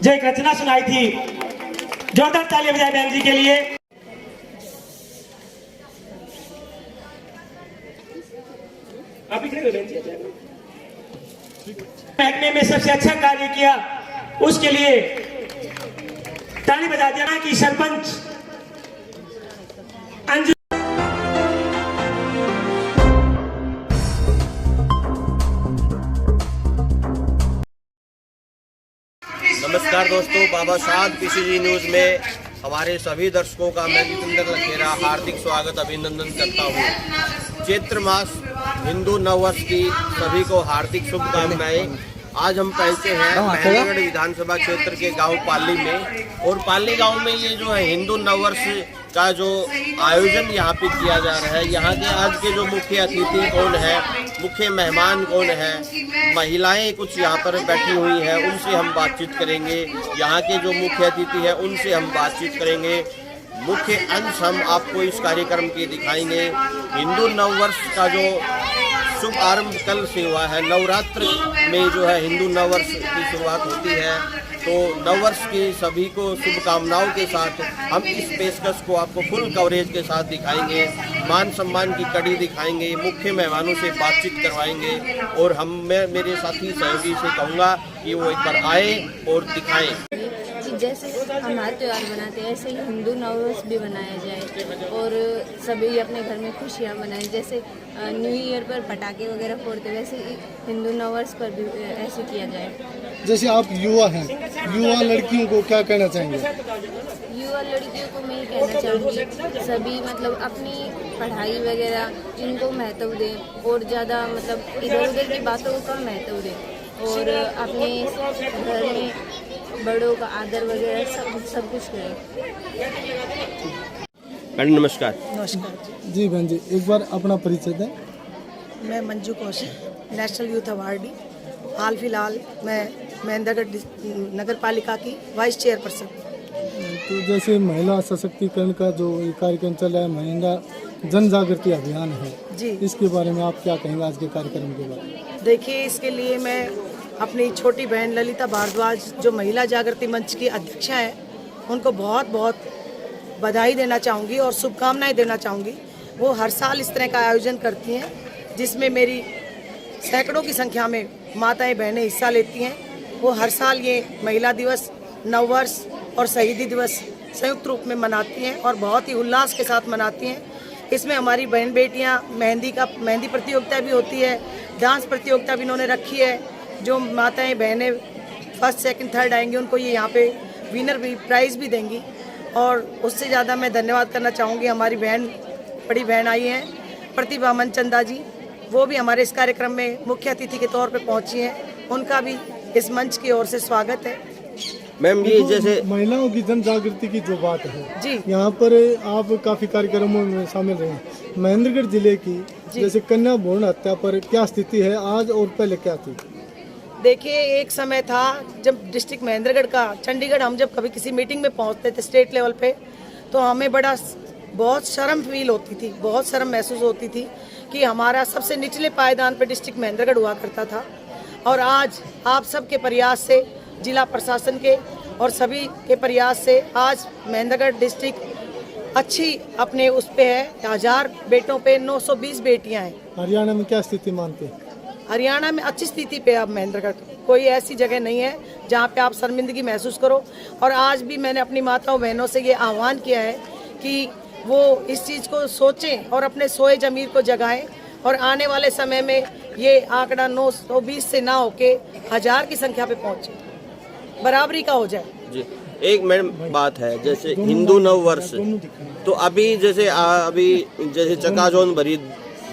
जो एक रचना सुनाई थी, जोरदार ताली बजाए बहन जी के लिए। महकमे में सबसे अच्छा कार्य किया उसके लिए ताली बजा देना कि सरपंच अंजू। नमस्कार दोस्तों, बाबा साहब पीसीजी न्यूज़ में हमारे सभी दर्शकों का मैं जितेंद्र लखेरा हार्दिक स्वागत अभिनंदन करता हूँ। चैत्र मास हिंदू नववर्ष की सभी को हार्दिक शुभकामनाएं। आज हम पहुंचे हैं महेंद्रगढ़ विधानसभा क्षेत्र के गांव पाली में, और पाली गांव में ये जो है हिंदू नववर्ष का जो आयोजन यहाँ पे किया जा रहा है। यहाँ के आज के जो मुख्य अतिथि कौन है, मुख्य मेहमान कौन है, महिलाएं कुछ यहाँ पर बैठी हुई हैं, उनसे हम बातचीत करेंगे। यहाँ के जो मुख्य अतिथि हैं उनसे हम बातचीत करेंगे। मुख्य अंश हम आपको इस कार्यक्रम के दिखाएंगे। हिंदू नववर्ष का जो शुभ आरंभ कल से हुआ है, नवरात्र में जो है हिंदू नववर्ष की शुरुआत होती है। तो नववर्ष की सभी को शुभकामनाओं के साथ हम इस पेशकश को आपको फुल कवरेज के साथ दिखाएंगे, मान सम्मान की कड़ी दिखाएंगे, मुख्य मेहमानों से बातचीत करवाएंगे, और मैं मेरे साथी सहयोगी से कहूँगा कि वो एक बार आए और दिखाएं। जैसे हमारे त्यौहार बनाते हैं ऐसे ही हिंदू नववर्ष भी मनाया जाए और सभी अपने घर में खुशियाँ मनाएं। जैसे न्यू ईयर पर पटाखे वगैरह फोड़ते वैसे ही हिंदू नववर्ष पर भी ऐसे किया जाए। जैसे आप युवा हैं, युवा लड़कियों को क्या कहना चाहेंगे? युवा लड़कियों को मैं ये कहना चाहूँगी सभी मतलब अपनी पढ़ाई वगैरह इनको महत्व दें और ज़्यादा मतलब इधर उधर की बातों का महत्व दें और अपने घर में बड़ों का आदर वगैरह सब कुछ करें। मैडम नमस्कार। नमस्कार जी बहन जी, एक बार अपना परिचय दें। मैं Manju Kaushik, national youth awardee. हाल फिलहाल मैं महेंद्रगढ़ नगर पालिका की वाइस चेयरपर्सन। तो जैसे महिला सशक्तिकरण का जो ये कार्यक्रम चल रहा है, महिला जन जागृति अभियान है जी, इसके बारे में आप क्या कहेंगे आज के कार्यक्रम के बारे में? देखिए, इसके लिए मैं अपनी छोटी बहन ललिता भारद्वाज जो महिला जागृति मंच की अध्यक्षा है उनको बहुत बहुत बधाई देना चाहूँगी और शुभकामनाएं देना चाहूँगी। वो हर साल इस तरह का आयोजन करती हैं जिसमें मेरी सैकड़ों की संख्या में माताएं बहनें हिस्सा लेती हैं। वो हर साल ये महिला दिवस, नववर्ष और शहीदी दिवस संयुक्त रूप में मनाती हैं और बहुत ही उल्लास के साथ मनाती हैं। इसमें हमारी बहन बेटियां मेहंदी प्रतियोगिता भी होती है, डांस प्रतियोगिता भी इन्होंने रखी है। जो माताएं बहनें फर्स्ट सेकंड थर्ड आएंगी उनको ये यहाँ पे विनर भी प्राइज़ भी देंगी। और उससे ज़्यादा मैं धन्यवाद करना चाहूँगी हमारी बड़ी बहन आई हैं प्रतिभा मनचंदा जी, वो भी हमारे इस कार्यक्रम में मुख्य अतिथि के तौर पे पहुँची हैं। उनका भी इस मंच की ओर से स्वागत है। मैम ये जैसे महिलाओं की जन जागृति की जो बात है जी, यहाँ पर आप काफ़ी कार्यक्रमों में शामिल रहे। महेंद्रगढ़ जिले की जैसे कन्या भ्रूण हत्या पर क्या स्थिति है आज और पहले क्या थी? देखिए, एक समय था जब डिस्ट्रिक्ट महेंद्रगढ़ का चंडीगढ़ हम जब कभी किसी मीटिंग में पहुंचते थे स्टेट लेवल पे, तो हमें बहुत शर्म फील होती थी, बहुत शर्म महसूस होती थी कि हमारा सबसे निचले पायदान पे डिस्ट्रिक्ट महेंद्रगढ़ हुआ करता था। और आज आप सबके प्रयास से, जिला प्रशासन के और सभी के प्रयास से आज महेंद्रगढ़ डिस्ट्रिक्ट अच्छी अपने उस पे है। 1000 बेटों पे 920 बेटियाँ हैं। हरियाणा में क्या स्थिति मानते हैं? हरियाणा में अच्छी स्थिति पे अब महेंद्रगढ़ कोई ऐसी जगह नहीं है जहाँ पे आप शर्मिंदगी महसूस करो। और आज भी मैंने अपनी माताओं बहनों से ये आह्वान किया है कि वो इस चीज़ को सोचें और अपने सोए ज़मीर को जगाएं और आने वाले समय में ये आंकड़ा 920 से ना होके 1000 की संख्या पे पहुँचे, बराबरी का हो जाए। जी, एक मैडम बात है, जैसे हिंदू नववर्ष तो अभी जैसे चकाचौंध भरी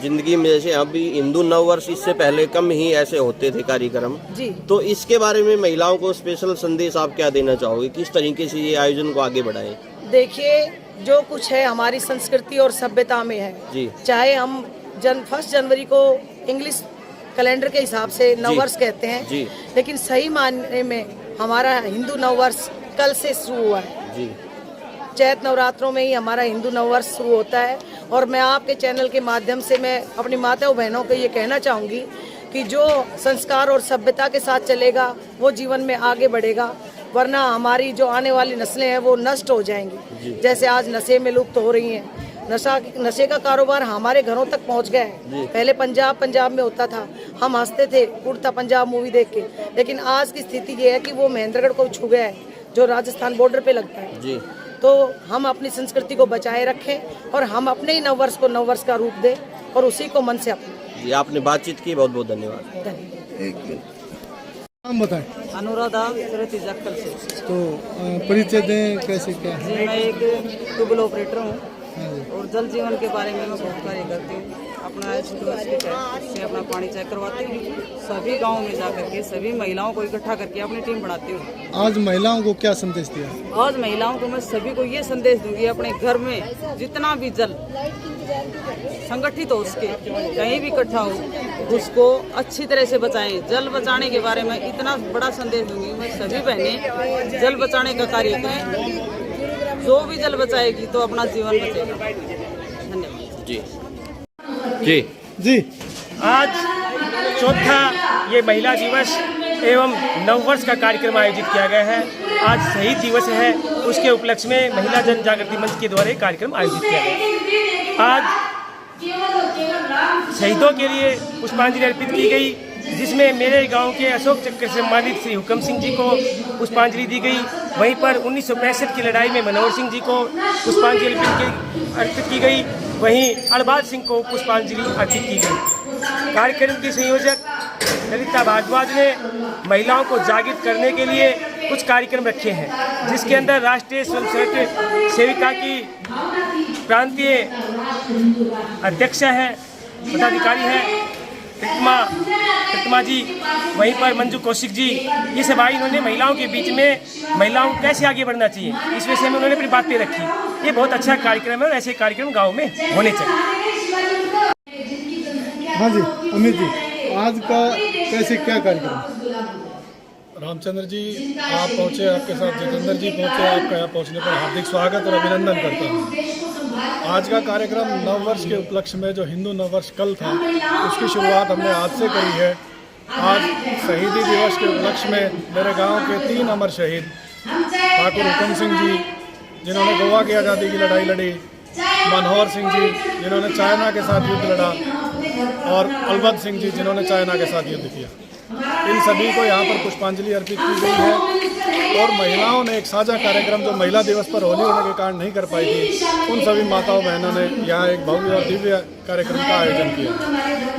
जिंदगी में, जैसे अभी हिंदू नववर्ष इससे पहले कम ही ऐसे होते थे कार्यक्रम जी, तो इसके बारे में महिलाओं को स्पेशल संदेश आप क्या देना चाहोगे? किस तरीके से ये आयोजन को आगे बढ़ाएं? देखिए, जो कुछ है हमारी संस्कृति और सभ्यता में है जी, चाहे हम 1 जनवरी को इंग्लिश कैलेंडर के हिसाब से नववर्ष कहते हैं जी, लेकिन सही मायने में हमारा हिंदू नववर्ष कल से शुरू हुआ है। जी, चैत नवरात्रों में ही हमारा हिंदू नववर्ष शुरू होता है। और मैं आपके चैनल के माध्यम से मैं अपनी माताओं बहनों को ये कहना चाहूँगी कि जो संस्कार और सभ्यता के साथ चलेगा वो जीवन में आगे बढ़ेगा, वरना हमारी जो आने वाली नस्लें हैं वो नष्ट हो जाएंगी। जैसे आज नशे में लुप्त हो रही हैं, नशे का कारोबार हमारे घरों तक पहुंच गया है। पहले पंजाब में होता था, हम हंसते थे उड़ता पंजाब मूवी देख के, लेकिन आज की स्थिति ये है कि वो महेंद्रगढ़ को छू गया है, जो राजस्थान बॉर्डर पे लगता है जी। तो हम अपनी संस्कृति को बचाए रखें और हम अपने ही नववर्ष को नववर्ष का रूप दें और उसी को मन से अपने। जी, आपने बातचीत की, बहुत बहुत धन्यवाद। नाम बताएं। अनुराधा जक्कल से। तो परिचय दें, कैसे क्या है? मैं एक ट्यूबवेल ऑपरेटर हूँ और जल जीवन के बारे में मैं बहुत कार्य करती हूँ। अपना से अपना पानी चेक करवाती हूँ, सभी गाँव में जा करके सभी महिलाओं को इकट्ठा करके अपनी टीम बनाती हूँ। आज महिलाओं को क्या संदेश दिया? आज महिलाओं को मैं सभी को ये संदेश दूंगी, अपने घर में जितना भी जल संगठित हो, उसके कहीं भी इकट्ठा हो, उसको अच्छी तरह से बचाएं। जल बचाने के बारे में इतना बड़ा संदेश दूंगी मैं, सभी बहनें जल बचाने का कार्य करें। जो भी जल बचाएगी तो अपना जीवन बचेगा। धन्यवाद जी जी जी। आज चौथा ये महिला दिवस एवं नववर्ष का कार्यक्रम आयोजित किया गया है। आज शहीद दिवस है, उसके उपलक्ष्य में महिला जन जागृति मंच के द्वारा कार्यक्रम आयोजित किया गया। आज शहीदों के लिए पुष्पांजलि अर्पित की गई, जिसमें मेरे गांव के अशोक चक्र से सम्मानित श्री हुकम सिंह जी को पुष्पांजलि दी गई। वहीं पर 1965 की लड़ाई में मनोहर सिंह जी को पुष्पांजलि अर्पित की गई। वहीं अरबाज सिंह को पुष्पांजलि अर्पित की गई। कार्यक्रम की संयोजक ललिता भारद्वाज ने महिलाओं को जागृत करने के लिए कुछ कार्यक्रम रखे हैं, जिसके अंदर राष्ट्रीय स्वयं सेविका की प्रांतीय अध्यक्ष है, पदाधिकारी है प्रतिमा जी, वहीं पर मंजू कौशिक जी। ये सब आई, इन्होंने महिलाओं के बीच में महिलाओं को कैसे आगे बढ़ना चाहिए इस विषय में उन्होंने अपनी बातें रखी। ये बहुत अच्छा कार्यक्रम है और ऐसे कार्यक्रम गाँव में होने चाहिए। हाँ जी, अमित जी, आज का कैसे क्या कार्यक्रम? रामचंद्र जी आप पहुँचे, आपके साथ जितेंद्र जी पहुँचे, आपका यहाँ पहुँचने पर हार्दिक स्वागत और अभिनंदन करता हूँ। आज का कार्यक्रम नववर्ष के उपलक्ष्य में, जो हिंदू नववर्ष कल था, उसकी शुरुआत हमने आज से करी है। आज शहीदी दिवस के उपलक्ष्य में मेरे गांव के 3 अमर शहीद ठाकुर हुकम सिंह जी, जिन्होंने गोवा की आज़ादी की लड़ाई लड़ी, मनोहर सिंह जी जिन्होंने चाइना के साथ युद्ध लड़ा, और अलबद सिंह जी जिन्होंने चाइना के साथ युद्ध किया, इन सभी को यहाँ पर पुष्पांजलि अर्पित की गई है। और महिलाओं ने एक साझा कार्यक्रम, जो महिला दिवस पर होली होने के कारण नहीं कर पाई थी, उन सभी माताओं बहनों ने यहाँ एक भव्य और दिव्य कार्यक्रम का आयोजन किया।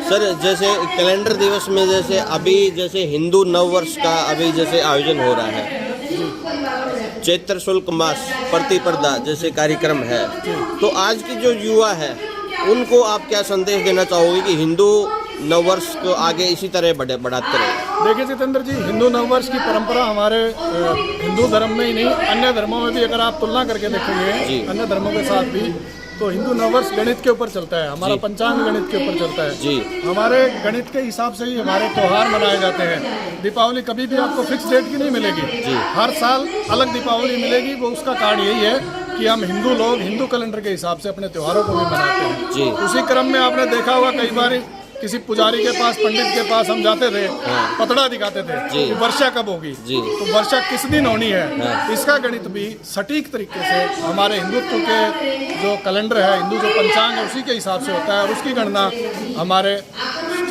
सर, जैसे कैलेंडर दिवस में जैसे अभी जैसे हिंदू नववर्ष का अभी जैसे आयोजन हो रहा है, चैत्र शुल्क मास प्रतिपदा जैसे कार्यक्रम है, तो आज की जो युवा है उनको आप क्या संदेश देना चाहोगे कि हिंदू नववर्ष को आगे इसी तरह बढ़ाते रहे? देखिए जितेंद्र जी, हिंदू नववर्ष की परंपरा हमारे हिंदू धर्म में ही नहीं, अन्य धर्मों में भी अगर आप तुलना करके देखेंगे अन्य धर्मों के साथ भी, तो हिंदू नववर्ष गणित के ऊपर चलता है। हमारा पंचांग गणित के ऊपर चलता है जी। हमारे गणित के हिसाब से ही हमारे त्योहार मनाए जाते हैं। दीपावली कभी भी आपको फिक्स डेट की नहीं मिलेगी जी, हर साल अलग दीपावली मिलेगी। वो उसका कारण यही है कि हम हिंदू लोग हिंदू कैलेंडर के हिसाब से अपने त्योहारों को भी मनाते हैं जी। उसी क्रम में आपने देखा होगा, कई बार किसी पुजारी के पास, पंडित के पास हम जाते थे, पतड़ा दिखाते थे कि वर्षा कब होगी, तो वर्षा किस दिन होनी है। इसका गणित भी सटीक तरीके से हमारे हिंदुत्व के जो कैलेंडर है, हिंदू जो पंचांग है, उसी के हिसाब से होता है। और उसकी गणना हमारे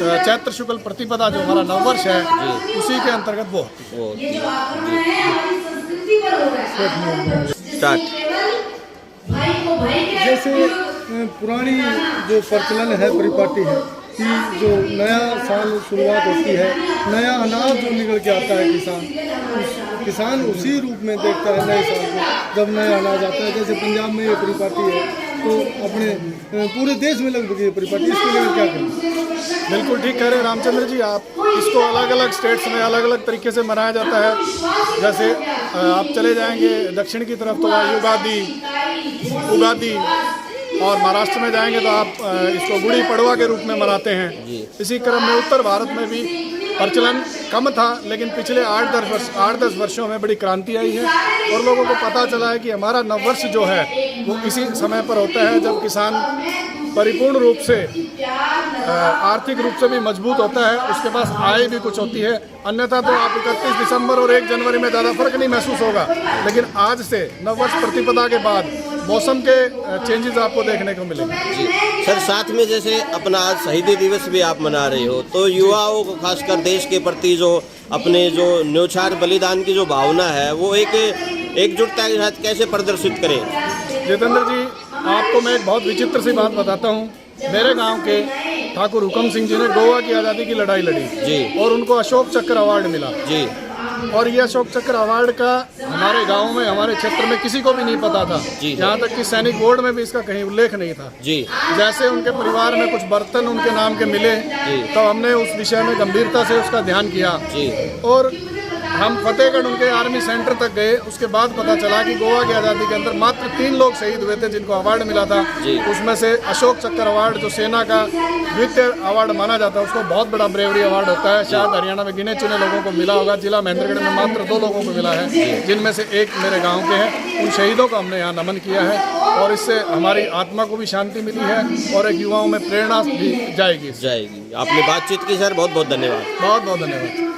चैत्र शुक्ल प्रतिपदा जो हमारा नववर्ष है, उसी के अंतर्गत वो होती है। जैसे पुरानी जो प्रचलन है, परिपाटी है कि जो नया साल शुरुआत होती है, नया अनाज जो निकल के आता है, किसान उसी रूप में देखता है नए साल को, जब नया अनाज आता है। जैसे पंजाब में ये परिपाटी है, तो अपने पूरे देश में लगभग ये परिपाटी, इसके लिए क्या करें? बिल्कुल ठीक कह रहे हैं रामचंद्र जी, आप इसको अलग अलग स्टेट्स में अलग अलग तरीके से मनाया जाता है। जैसे आप चले जाएंगे दक्षिण की तरफ तो उगादी, और महाराष्ट्र में जाएंगे तो आप इसको गुड़ी पड़वा के रूप में मनाते हैं। इसी क्रम में उत्तर भारत में भी प्रचलन कम था, लेकिन पिछले 8-10 वर्षों में बड़ी क्रांति आई है और लोगों को पता चला है कि हमारा नववर्ष जो है वो इसी समय पर होता है जब किसान परिपूर्ण रूप से आर्थिक रूप से भी मजबूत होता है, उसके पास आय भी कुछ होती है। अन्यथा तो आप 31 दिसंबर और 1 जनवरी में ज़्यादा फर्क नहीं महसूस होगा, लेकिन आज से नववर्ष प्रतिपदा के बाद मौसम के चेंजेस आपको देखने को मिलेंगे। जी सर, साथ में जैसे अपना आज शहीदी दिवस भी आप मना रहे हो, तो युवाओं को खासकर देश के प्रति जो अपने जो न्यौछावर बलिदान की जो भावना है वो एकजुटता के साथ कैसे प्रदर्शित करें? जितेंद्र जी, आपको मैं एक बहुत विचित्र सी बात बताता हूँ। मेरे गांव के ठाकुर हुकम सिंह जी ने गोवा की आज़ादी की लड़ाई लड़ी जी, और उनको अशोक चक्र अवार्ड मिला जी। और ये अशोक चक्र अवार्ड का हमारे गांव में, हमारे क्षेत्र में किसी को भी नहीं पता था। यहाँ तक कि सैनिक बोर्ड में भी इसका कहीं उल्लेख नहीं था जी। जैसे उनके परिवार में कुछ बर्तन उनके नाम के मिले तो हमने उस विषय में गंभीरता से उसका ध्यान किया जी। और हम फतेहगढ़ उनके आर्मी सेंटर तक गए। उसके बाद पता चला कि गोवा की आज़ादी के अंदर मात्र 3 लोग शहीद हुए थे जिनको अवार्ड मिला था। उसमें से अशोक चक्र अवार्ड जो सेना का द्वितीय अवार्ड माना जाता है, उसको बहुत बड़ा ब्रेवरी अवार्ड होता है। शायद हरियाणा में गिने चुने लोगों को मिला होगा। जिला महेंद्रगढ़ में मात्र 2 लोगों को मिला है, जिनमें से एक मेरे गाँव के हैं। उन शहीदों को हमने यहाँ नमन किया है और इससे हमारी आत्मा को भी शांति मिली है और एक युवाओं में प्रेरणा भी जाएगी। आपने बातचीत की सर, बहुत बहुत धन्यवाद। बहुत बहुत धन्यवाद।